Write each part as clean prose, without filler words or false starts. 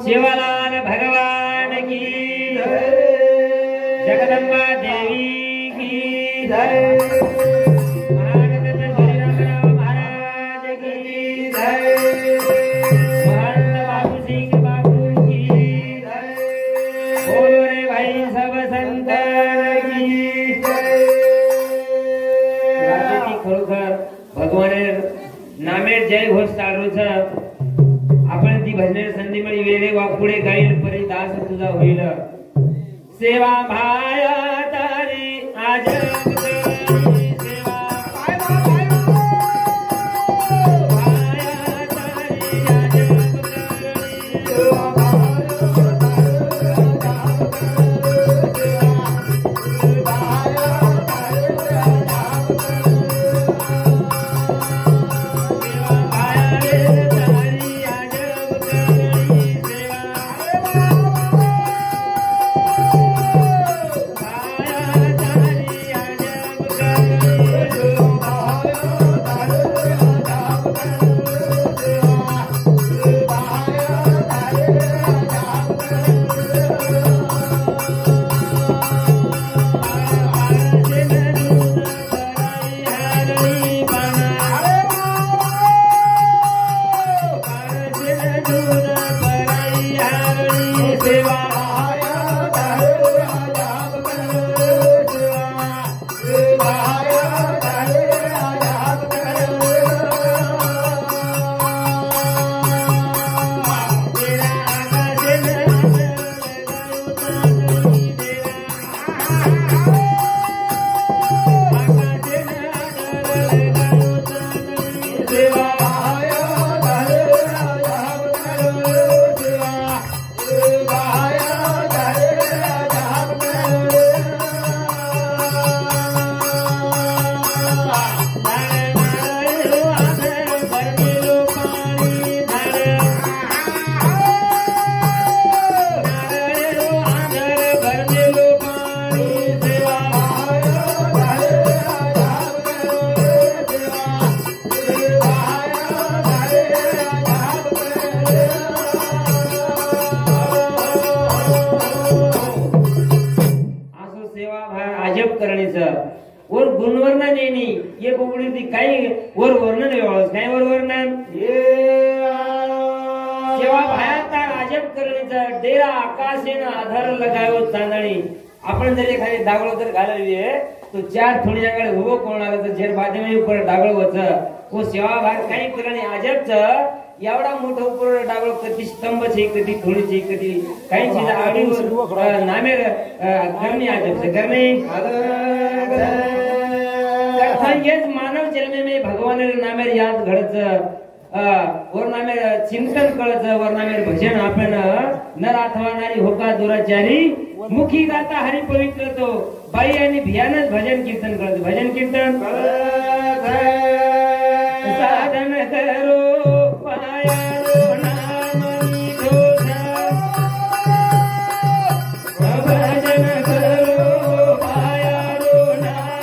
शिवलाल भगवान की जय, जगदम्बा देवी की जय, महाराज श्रीराम महाराज की जय, महंत बाबू सिंह बाबू की जय, बोलो रे भाई सब संतान की जय। खरोखर भगवान नामेर जय घोष चालू छ। आपण ती भजने संधी मिळी वेळे वापुडे गाईल परी दास तुझा होईल। सेवा भाया तारी आज वर गुणवर्णन येणी ये बोबडी ती काही वर वर्णन व्यवस्थ काय वर वर्णन सेवा भायाता अजब करणीचा डेरा आकाशेन आधार लगायो चांदणी। आपण जर एखादी दागळ जर घालली आहे तो चार थोडीच्याकडे उभो कोण आला तर झेर बाजूने ऊपर दागळ होत वो सेवा भाग काही करणे अजबच एवढा मोठा ऊपर दागळ कधी स्तंभ छे कधी थोडी छे कधी काही चीज आडी नामेर करणे अजब से करणे हेच मानव जन्मे में भगवान नामेर याद घडच वर नामेर चिंतन कळच वर नामेर भजन आपण नर अथवा नारी होका दुराचारी मुखी गाता हरि पवित्र तो बाई आणि भियानच भजन कीर्तन कळत भजन कीर्तन साधन करो पायारो नाम भजन करो पायारो नाम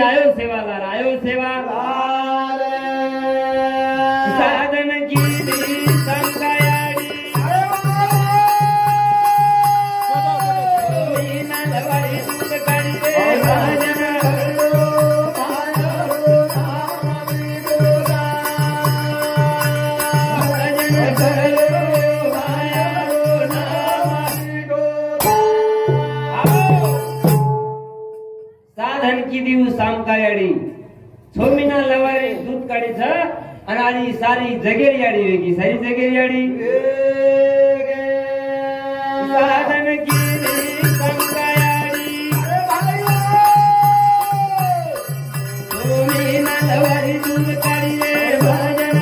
आयो सेवालाल आयो सेवालाल साधन की संगयाडी की दिवस सामकायाडी 6 महिना लवारे दूध काढीच आणि आधी सारी जगेरी आडी वेगी सारी जगेरी आडी साधन केली सामकायाडी 6 महिना लवारे दूध काढी रे भजन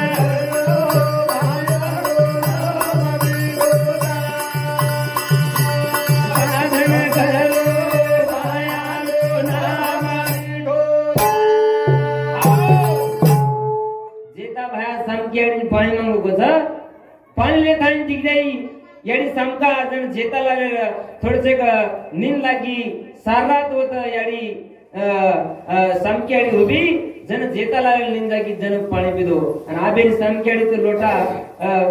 पाणी मागू कस पाणी लेखाणी टिकजाई याडी समका जण जेता लागले थोडेसे नींद लागी सारात होत याडी समक्याडी उभी जण जेता लागले नींद लागी जण पाणी पिदो आणि आबेरी समक्याडीचं लोटा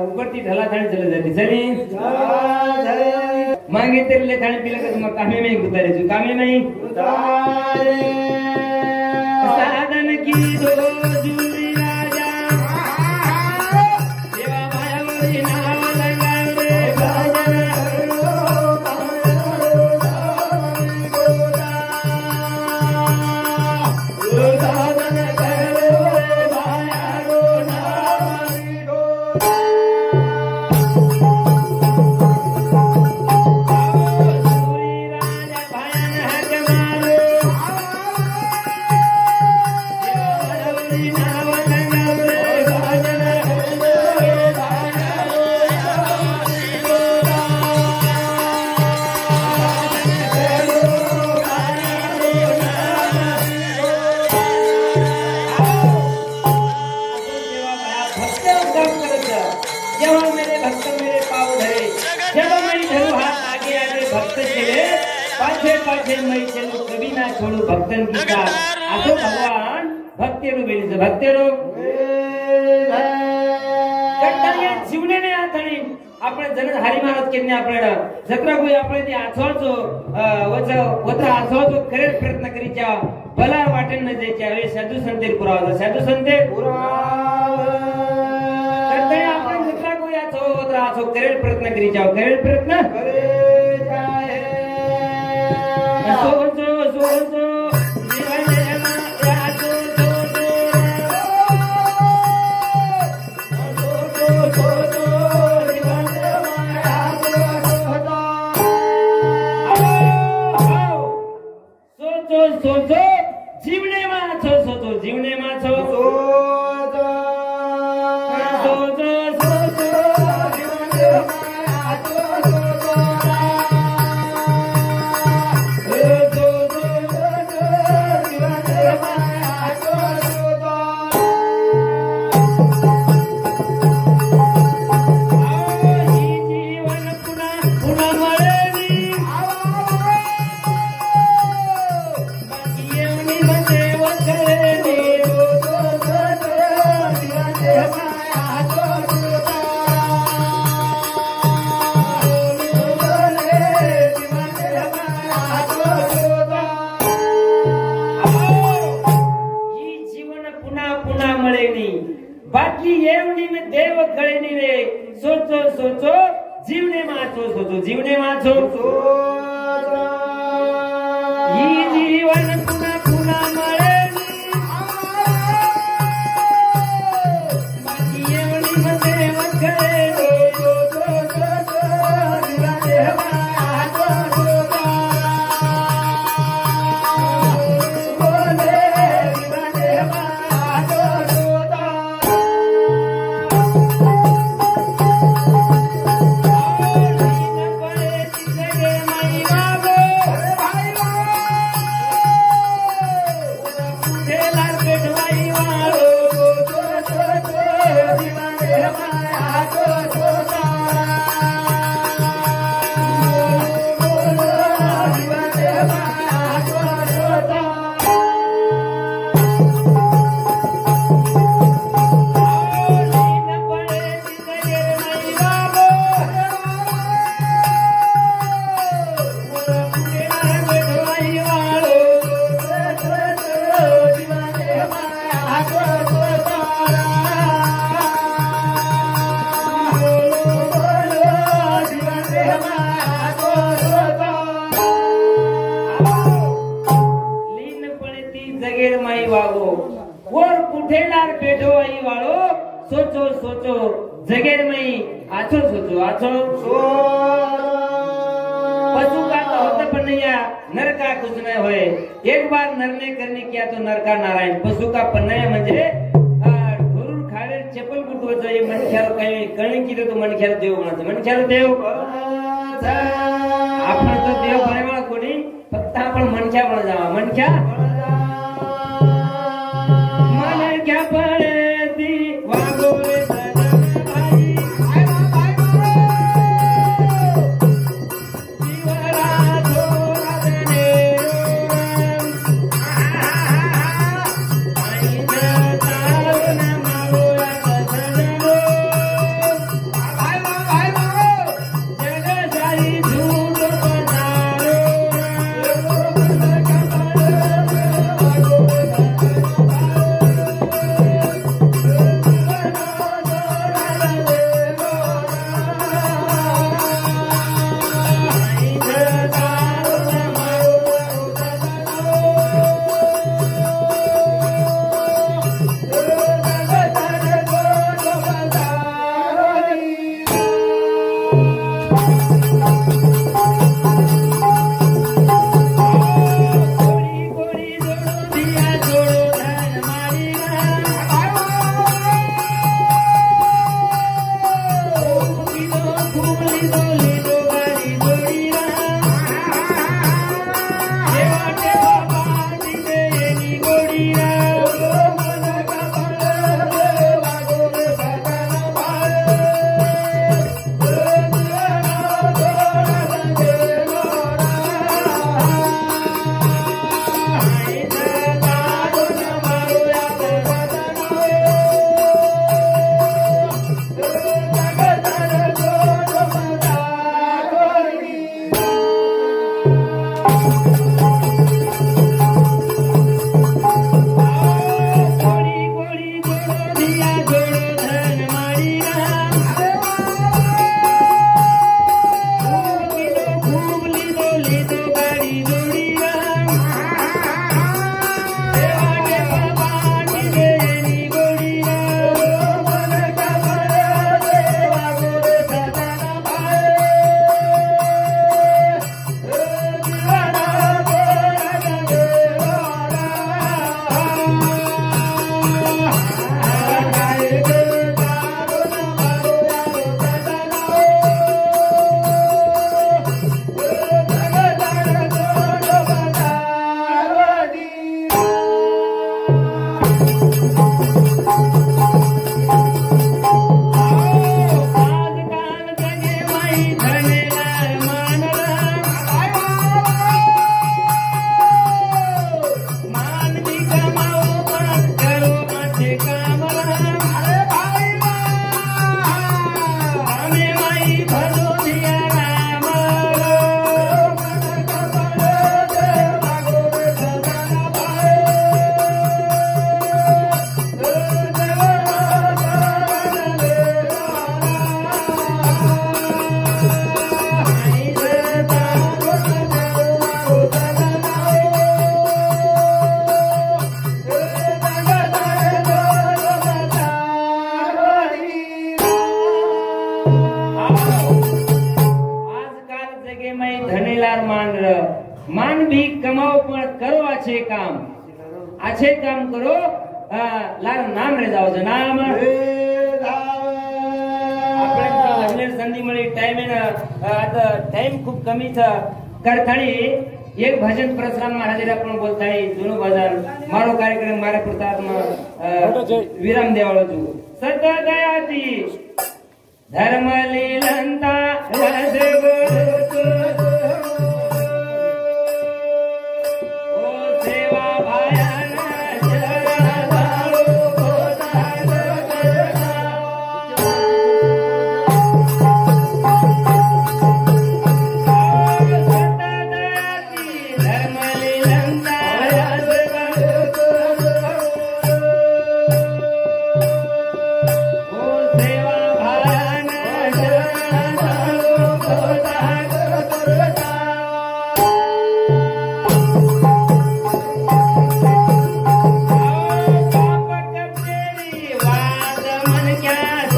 उपरती ढला थाणी चले जाते चली मागे तरी लेखाणी पिलं का तुम्हाला कामे नाही गुतारे कामे नाही साधन की दो जुरी राजा छोड़ू भक्तन की साथ आसो भगवान भक्तेरो बेलीच भक्तेरो कट्टाने जीवनेने आथणी आपण जन हरी महाराज केने आपण जत्रा कोई आपण ती आथवाचो वत्र आथवाचो करे प्रयत्न करीच्या भला वाटेन न जायच्या वे साधू संतेर पुरावा साधू संते पुरावा कट्टाने आपण जत्रा कोई आथो वत्र आथो करे प्रयत्न करीच्या करे प्रयत्न करे जाय सोचो जीवन मा याचो सोचो जीवने मा सोचो जीवने मा बाकी एवढी में देव कळेनी रे सोचो सोचो जीवने माचो सोचो जीवने माचो ही जीवन पुन्हा पुन्हा मळेनी बाकी एवढी में देव कळेनी सोचो सोचो जीवने माचो सोचो जगेर मई आछो सोचो आछो पशु का तो होता पर नहीं या नर का कुछ नहीं होए एक बार नर ने करने किया तो नर का नारायण पशु का पन्नय म्हणजे धुरुर खाडे चपल गुटवायचं हे मनख्याला काही कळणी केलं तो मनख्याला देव म्हणायचं मनख्याला देव आपण तो देव बरे म्हणा कोणी फक्त आपण मनख्या म्हणा जावा मनख्या मनख्या पडे ती वागोरे मान भी कमाओ पण करो अच्छे काम करो लार नाम रे जाओ नाम आपल्या संधी मळी टाइम आता टाइम खूप कमी था करथाणी एक भजन परशुराम महाराज आपण बोलताय जुनो भजन मारो कार्यक्रम मारे प्रताप विराम देवाळो तू सत दयाती धर्म लीलंता रस गुरु क्या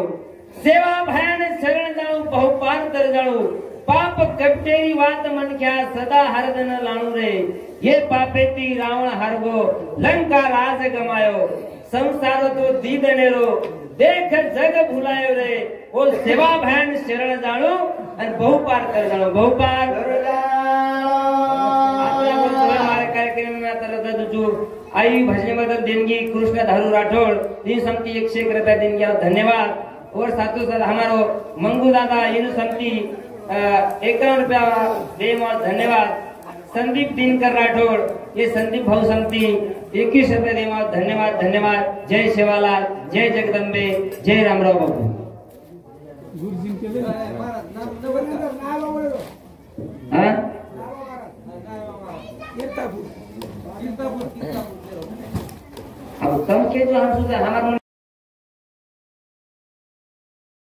जाणू सेवा भयान शरण जाणू बहुपार तर जाणू पाप कपटेरी वात मनख्या सदा हरदन लाणू रे ये पापेती रावण हारगो लंका राज गमायो संसार तो दीद नेरो देख जग भुलायो रे ओ सेवा भयान शरण जाणू आणि बहुपार कर जाणू बहुपार कार्यक्रम में आता रहता तुझू आई भजने बदल देनगी कृष्ण धारू राठौड़ 301 रुपया देनगी धन्यवाद और साथों साथ हमारो मंगू दादा इन समती 51 रुपया देव धन्यवाद संदीप दिनकर राठौड़ ये संदीप भाऊ समती 21 रुपया देव धन्यवाद धन्यवाद जय सेवालाल जय जगदंबे जय रामराव बाबू अब कम के जो हम हमारा